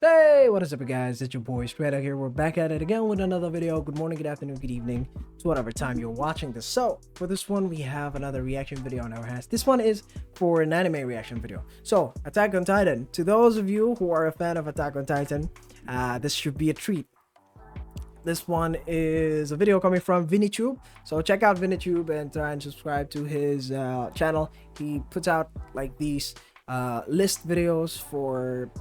Hey, what is up guys, it's your boy straydog here. We're back at it again with another video. Good morning, good afternoon, good evening to whatever time you're watching this. So for this one we have another reaction video on our hands. This one is for an anime reaction video. So Attack on Titan, to those of you who are a fan of Attack on Titan, this should be a treat. This one is a video coming from ViniTube, so check out ViniTube and try and subscribe to his channel. He puts out like these list videos for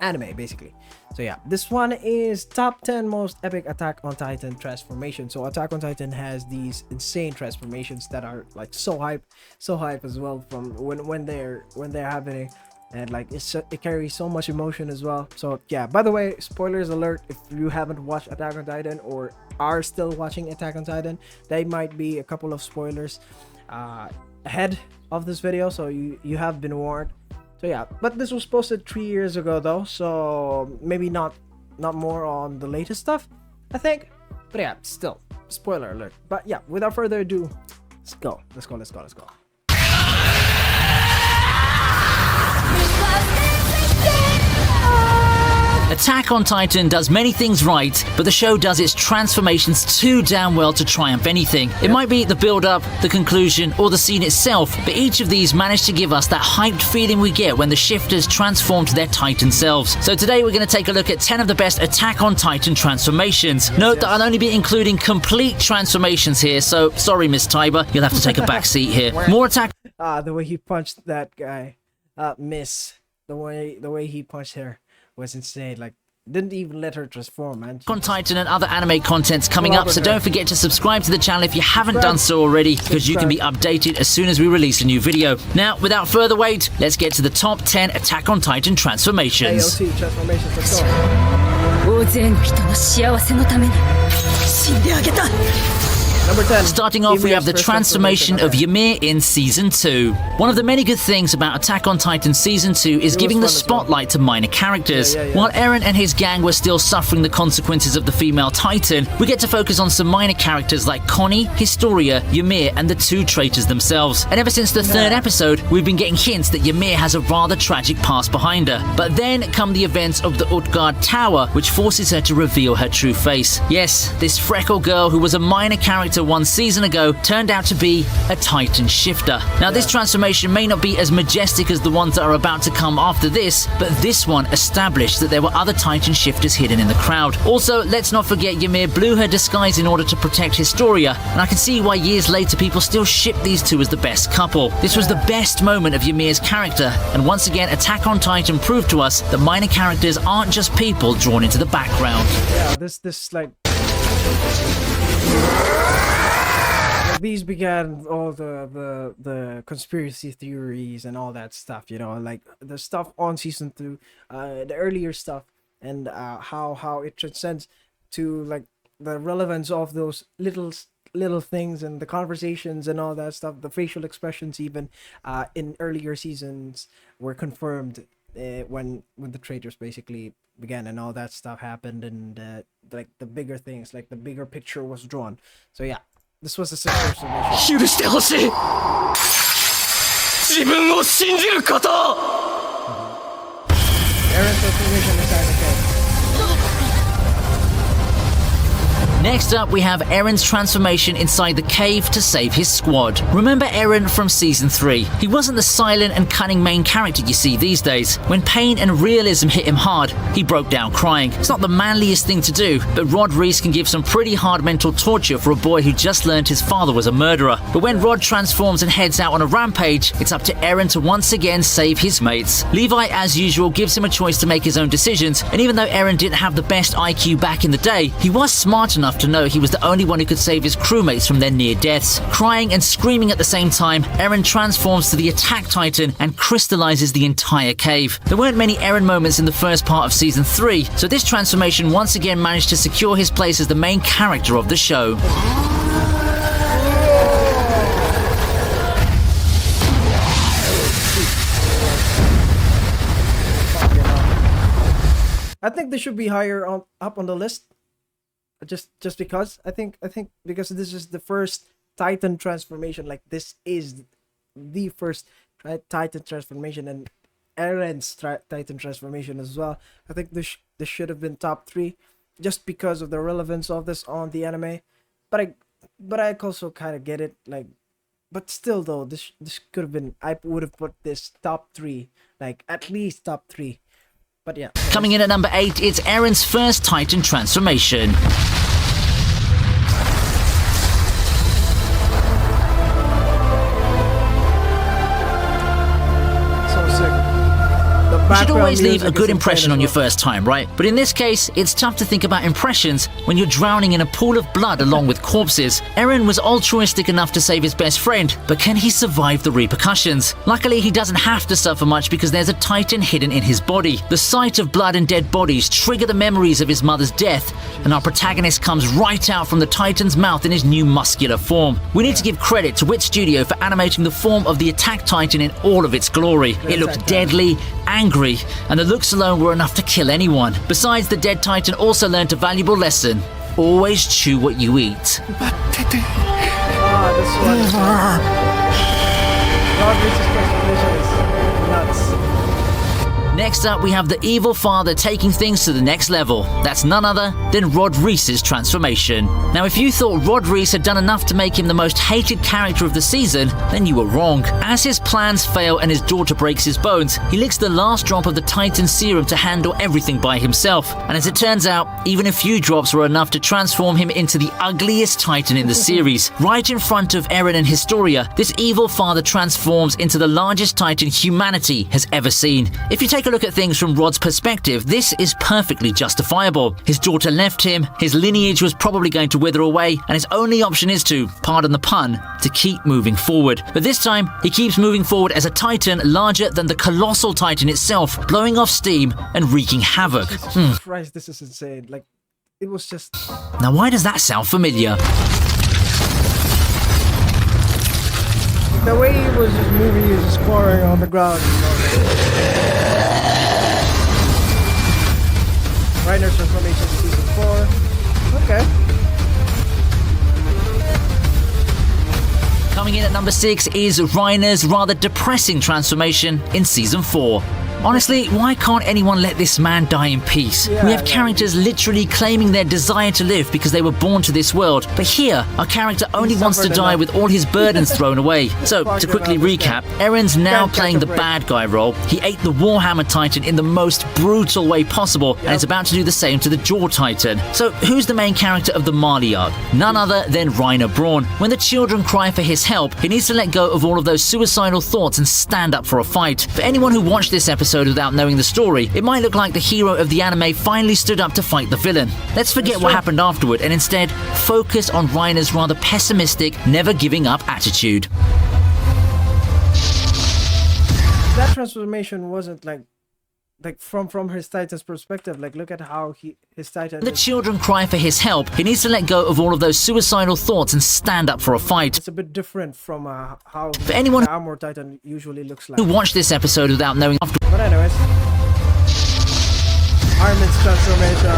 anime basically. So yeah, this one is top 10 most epic Attack on Titan transformation. So Attack on Titan has these insane transformations that are like so hype as well from when they're happening, and like it carries so much emotion as well. So yeah, by the way, spoilers alert, if you haven't watched Attack on Titan or are still watching Attack on Titan, there might be a couple of spoilers ahead of this video, so you have been warned. So yeah, but this was posted 3 years ago though, so maybe not more on the latest stuff, I think. But yeah, still spoiler alert. But yeah, without further ado, let's go. Attack on Titan does many things right, but the show does its transformations too damn well to triumph anything. It might be the build-up, the conclusion, or the scene itself, but each of these manage to give us that hyped feeling we get when the shifters transform to their Titan selves. So today we're going to take a look at 10 of the best Attack on Titan transformations. Note that I'll only be including complete transformations here, so sorry Miss Tiber, you'll have to take a back seat here. More Attack... the way he punched that guy, Miss, the way he punched her was insane. Like, didn't even let her transform, man. On Titan and other anime content's coming up, so don't forget to subscribe to the channel if you haven't done so already, because you can be updated as soon as we release a new video. Now, without further wait, let's get to the top 10 Attack on Titan transformations. AOT transformations, let's go. Number 10. Starting off, we have the transformation of Ymir in Season 2. One of the many good things about Attack on Titan Season 2 is giving the spotlight to minor characters. While Eren and his gang were still suffering the consequences of the female Titan, we get to focus on some minor characters like Connie, Historia, Ymir, and the two traitors themselves. And ever since the third episode, we've been getting hints that Ymir has a rather tragic past behind her. But then come the events of the Utgard Tower, which forces her to reveal her true face. Yes, this freckle girl who was a minor character one season ago turned out to be a Titan shifter. Now this transformation may not be as majestic as the ones that are about to come after this, but this one established that there were other Titan shifters hidden in the crowd. Also, let's not forget Ymir blew her disguise in order to protect Historia, and I can see why years later people still ship these two as the best couple. This was the best moment of Ymir's character, and once again Attack on Titan proved to us that minor characters aren't just people drawn into the background. Yeah, this like these began all the conspiracy theories and all that stuff, you know, like the stuff on season 2, the earlier stuff, and how it transcends to like the relevance of those little things and the conversations and all that stuff. The facial expressions even in earlier seasons were confirmed when the traitors basically began and all that stuff happened, and like the bigger things, like the bigger picture was drawn. So yeah, this was a successful transformation. Erens Transformation inside the cave. Next up, we have Eren's transformation inside the cave to save his squad. Remember Eren from Season 3? He wasn't the silent and cunning main character you see these days. When pain and realism hit him hard, he broke down crying. It's not the manliest thing to do, but Rod Reese can give some pretty hard mental torture for a boy who just learned his father was a murderer. But when Rod transforms and heads out on a rampage, it's up to Eren to once again save his mates. Levi, as usual, gives him a choice to make his own decisions, and even though Eren didn't have the best IQ back in the day, he was smart enough to know he was the only one who could save his crewmates from their near deaths. Crying and screaming at the same time, Eren transforms to the Attack Titan and crystallizes the entire cave. There weren't many Eren moments in the first part of Season 3, so this transformation once again managed to secure his place as the main character of the show. I think they should be higher up on the list. Just because I think because this is the first Titan transformation. Like, this is the first Titan transformation, and Erens Titan Transformation as well. I think this should have been top 3 just because of the relevance of this on the anime. But I also kind of get it, like, but still though, this could have been, I would have put this top 3, like at least top 3. But yeah. Coming in at number 8, it's Eren's first Titan transformation. You should always leave a good impression on your first time, right? But in this case, it's tough to think about impressions when you're drowning in a pool of blood along with corpses. Eren was altruistic enough to save his best friend, but can he survive the repercussions? Luckily, he doesn't have to suffer much because there's a Titan hidden in his body. The sight of blood and dead bodies trigger the memories of his mother's death, and our protagonist comes right out from the Titan's mouth in his new muscular form. We need to give credit to Wit Studio for animating the form of the Attack Titan in all of its glory. It looked deadly, angry, and the looks alone were enough to kill anyone. Besides, the dead Titan also learned a valuable lesson. Always chew what you eat. Next up, we have the evil father taking things to the next level. That's none other than Rod Reese's transformation. Now, if you thought Rod Reese had done enough to make him the most hated character of the season, then you were wrong. As his plans fail and his daughter breaks his bones, he licks the last drop of the Titan serum to handle everything by himself. And as it turns out, even a few drops were enough to transform him into the ugliest Titan in the series. Right in front of Eren and Historia, this evil father transforms into the largest Titan humanity has ever seen. If you take a look at things from Rod's perspective, this is perfectly justifiable. His daughter left him, his lineage was probably going to wither away, and his only option is to, pardon the pun, to keep moving forward. But this time, he keeps moving forward as a Titan larger than the colossal Titan itself, blowing off steam and wreaking havoc. Jesus Christ, this is insane. Like, it was just... Now, why does that sound familiar? The way he was just moving, he was just scoring on the ground. Reiner's Transformation Season 4. Okay. Coming in at number 6 is Reiner's rather depressing transformation in Season 4. Honestly, why can't anyone let this man die in peace? We have characters literally claiming their desire to live because they were born to this world, but here, our character only wants to die with all his burdens thrown away. So, to quickly recap, Eren's now playing the bad guy role. He ate the Warhammer Titan in the most brutal way possible, and is about to do the same to the Jaw Titan. So, who's the main character of the Marley arc? None other than Reiner Braun. When the children cry for his help, he needs to let go of all of those suicidal thoughts and stand up for a fight. For anyone who watched this episode without knowing the story, it might look like the hero of the anime finally stood up to fight the villain. Let's forget what happened afterward and instead focus on Reiner's rather pessimistic, never giving up attitude. That transformation wasn't like from his Titan's perspective. Like, look at how his Titan... The children cry for his help. He needs to let go of all of those suicidal thoughts and stand up for a fight. It's a bit different from how for anyone the Armor Titan usually looks like. Who watched this episode without knowing after. But anyways, Armen's transformation.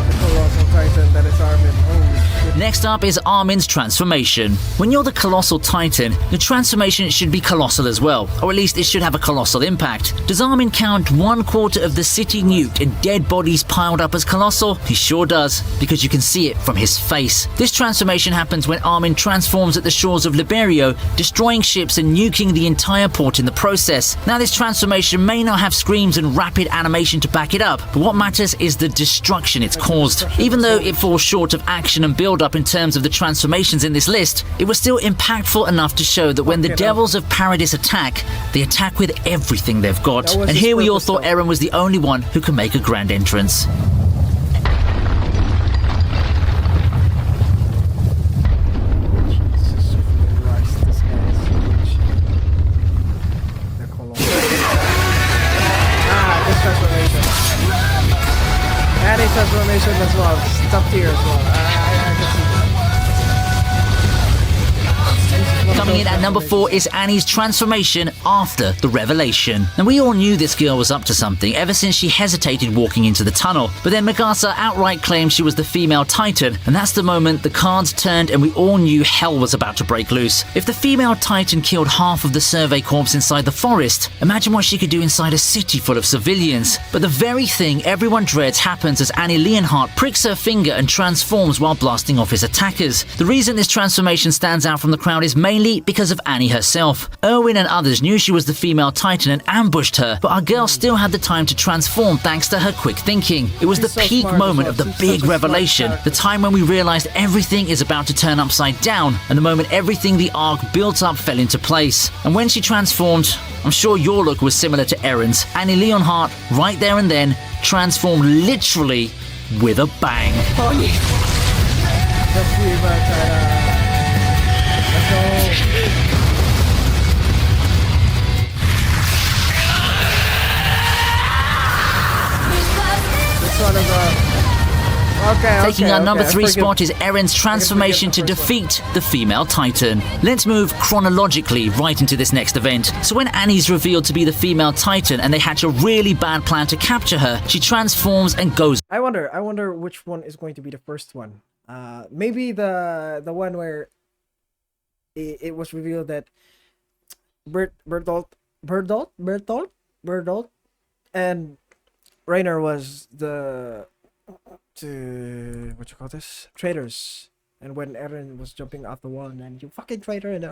The colossal Titan that is Armen. Holy shit. Next up is Armen's transformation. When you're the colossal Titan, your transformation should be colossal as well, or at least it should have a colossal impact. Does Armen count 1/4 of the city nuked and dead bodies piled up as colossal? He sure does, because you can see it from his face. This transformation happens when Armen transforms at the shores of Liberio, destroying ships and nuking the entire port in the process. Now, this transformation may not have screams and rapid animation to back it up, but what matters is the destruction it's caused. Even though it falls short of action and build up in terms of the transformations in this list, it was still impactful enough to show that when the Devils of Paradis attack, they attack with everything they've got. And here we all thought Eren was the only one who could make a grand entrance. Transformation as well. It's top tier as well. I can see that. Coming Coming in at number 4 is Annie's transformation after the revelation. And we all knew this girl was up to something ever since she hesitated walking into the tunnel. But then Mikasa outright claimed she was the female Titan, and that's the moment the cards turned and we all knew hell was about to break loose. If the female Titan killed half of the Survey Corps inside the forest, imagine what she could do inside a city full of civilians. But the very thing everyone dreads happens as Annie Leonhardt pricks her finger and transforms while blasting off his attackers. The reason this transformation stands out from the crowd is mainly because of Annie herself. Erwin and others knew she was the female Titan and ambushed her, but our girl still had the time to transform thanks to her quick thinking. It was the peak moment of the big revelation, the time when we realized everything is about to turn upside down, and the moment everything the arc built up fell into place. And when she transformed, I'm sure your look was similar to Eren's. Annie Leonhardt, right there and then, transformed literally with a bang. Taking our number 3 spot is Eren's transformation to defeat the female Titan. Let's move chronologically right into this next event. So when Annie's revealed to be the female Titan and they hatch a really bad plan to capture her, she transforms and goes. I wonder which one is going to be the first one. Maybe the one where it was revealed that Bertolt and Reiner was the what you call this, traitors, and when Eren was jumping off the wall and then you fucking traitor, and then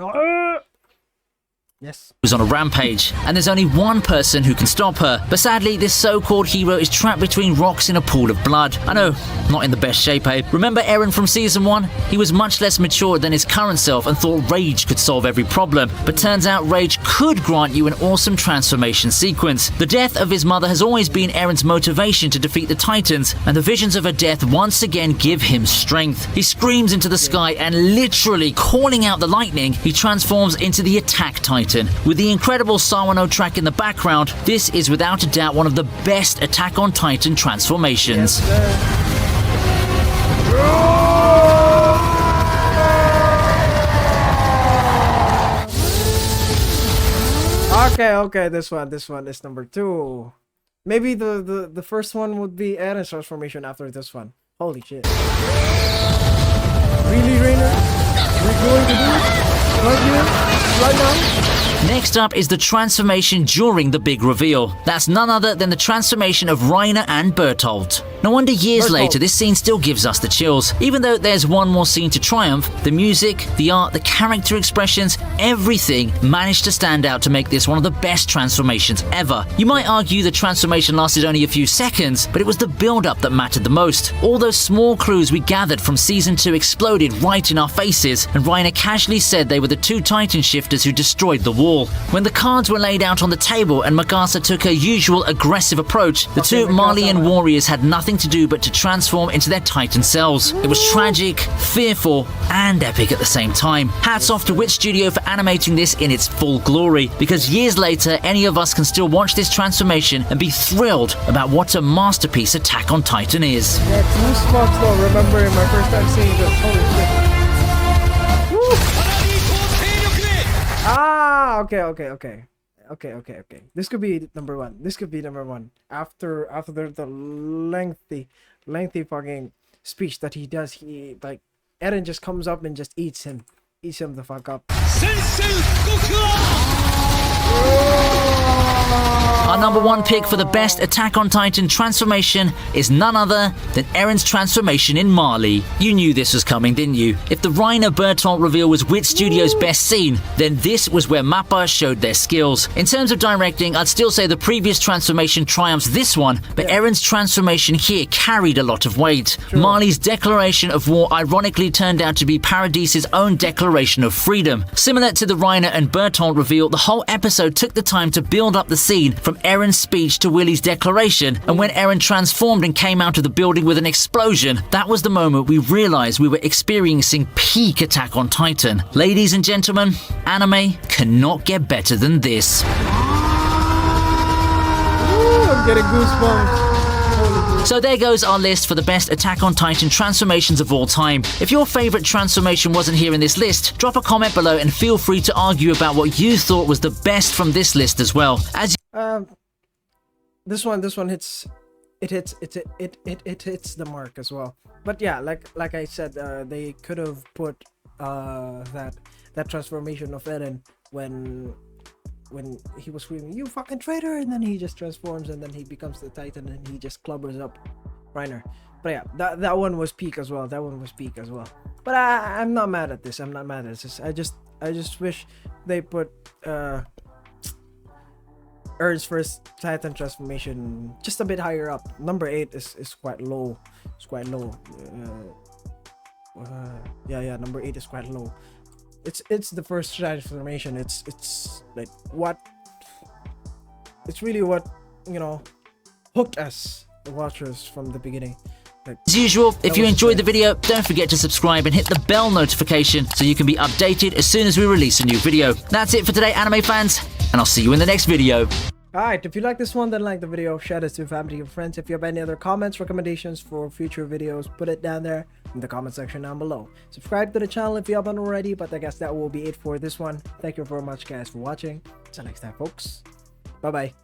yes, was on a rampage, and there's only one person who can stop her. But sadly, this so-called hero is trapped between rocks in a pool of blood. I know, not in the best shape, eh? Remember Eren from season 1? He was much less mature than his current self and thought rage could solve every problem. But turns out rage could grant you an awesome transformation sequence. The death of his mother has always been Eren's motivation to defeat the Titans, and the visions of her death once again give him strength. He screams into the sky and literally calling out the lightning, he transforms into the Attack Titan. With the incredible Sawano track in the background, this is without a doubt one of the best Attack on Titan transformations. Okay, this one is number 2. Maybe the first one would be Erens transformation after this one. Holy shit. Really, Rainer? We're going to do it? Right here? Right now? Next up is the transformation during the big reveal. That's none other than the transformation of Rina and Bertolt. No wonder years later this scene still gives us the chills. Even though there's one more scene to triumph, the music, the art, the character expressions, everything managed to stand out to make this one of the best transformations ever. You might argue the transformation lasted only a few seconds, but it was the build-up that mattered the most. All those small clues we gathered from season 2 exploded right in our faces, and Rina casually said they were the 2 Titan shifters who destroyed the wall. When the cards were laid out on the table and Mikasa took her usual aggressive approach, the 2 Malian warriors had nothing to do but to transform into their Titan selves. It was tragic, fearful, and epic at the same time. Hats off to Wit Studio for animating this in its full glory, because years later, any of us can still watch this transformation and be thrilled about what a masterpiece Attack on Titan is. Yeah, goosebumps though, remembering my first time seeing this. Holy shit. Okay. This could be number 1. After the lengthy fucking speech that he does, he like Eren just comes up and just eats him the fuck up. Our number 1 pick for the best Attack on Titan transformation is none other than Eren's transformation in Mali. You knew this was coming, didn't you? If the Reiner Bertolt reveal was Wit Studio's best scene, then this was where MAPPA showed their skills. In terms of directing, I'd still say the previous transformation triumphs this one, but Eren's transformation here carried a lot of weight. Mali's declaration of war ironically turned out to be Paradise's own declaration of freedom. Similar to the Reiner and Bertolt reveal, the whole episode took the time to build up the scene from Eren's speech to Willie's declaration, and when Eren transformed and came out of the building with an explosion, that was the moment we realized we were experiencing peak Attack on Titan. Ladies and gentlemen, anime cannot get better than this. Ooh, I'm getting goosebumps. So there goes our list for the best Attack on Titan transformations of all time. If your favorite transformation wasn't here in this list, drop a comment below and feel free to argue about what you thought was the best from this list as well. This one hits the mark as well. But yeah, like I said, they could have put that transformation of Eren when he was screaming, "You fucking traitor!" and then he just transforms and then he becomes the Titan and he just clubbers up Reiner. But yeah, that one was peak as well. But I'm not mad at this. I just wish they put Eren's first Titan transformation just a bit higher up. Number 8 is quite low. It's quite low. Yeah, number 8 is quite low. It's the first transformation. It's like what, it's really what, you know, hooked us, the watchers, from the beginning. Like, as usual, if you enjoyed the video, don't forget to subscribe and hit the bell notification so you can be updated as soon as we release a new video. That's it for today, anime fans, and I'll see you in the next video. Alright, if you like this one, then like the video, share this to your family and friends. If you have any other comments, recommendations for future videos, put it down there in the comment section down below. Subscribe to the channel if you haven't already, but I guess that will be it for this one. Thank you very much, guys, for watching. Until next time, folks. Bye-bye.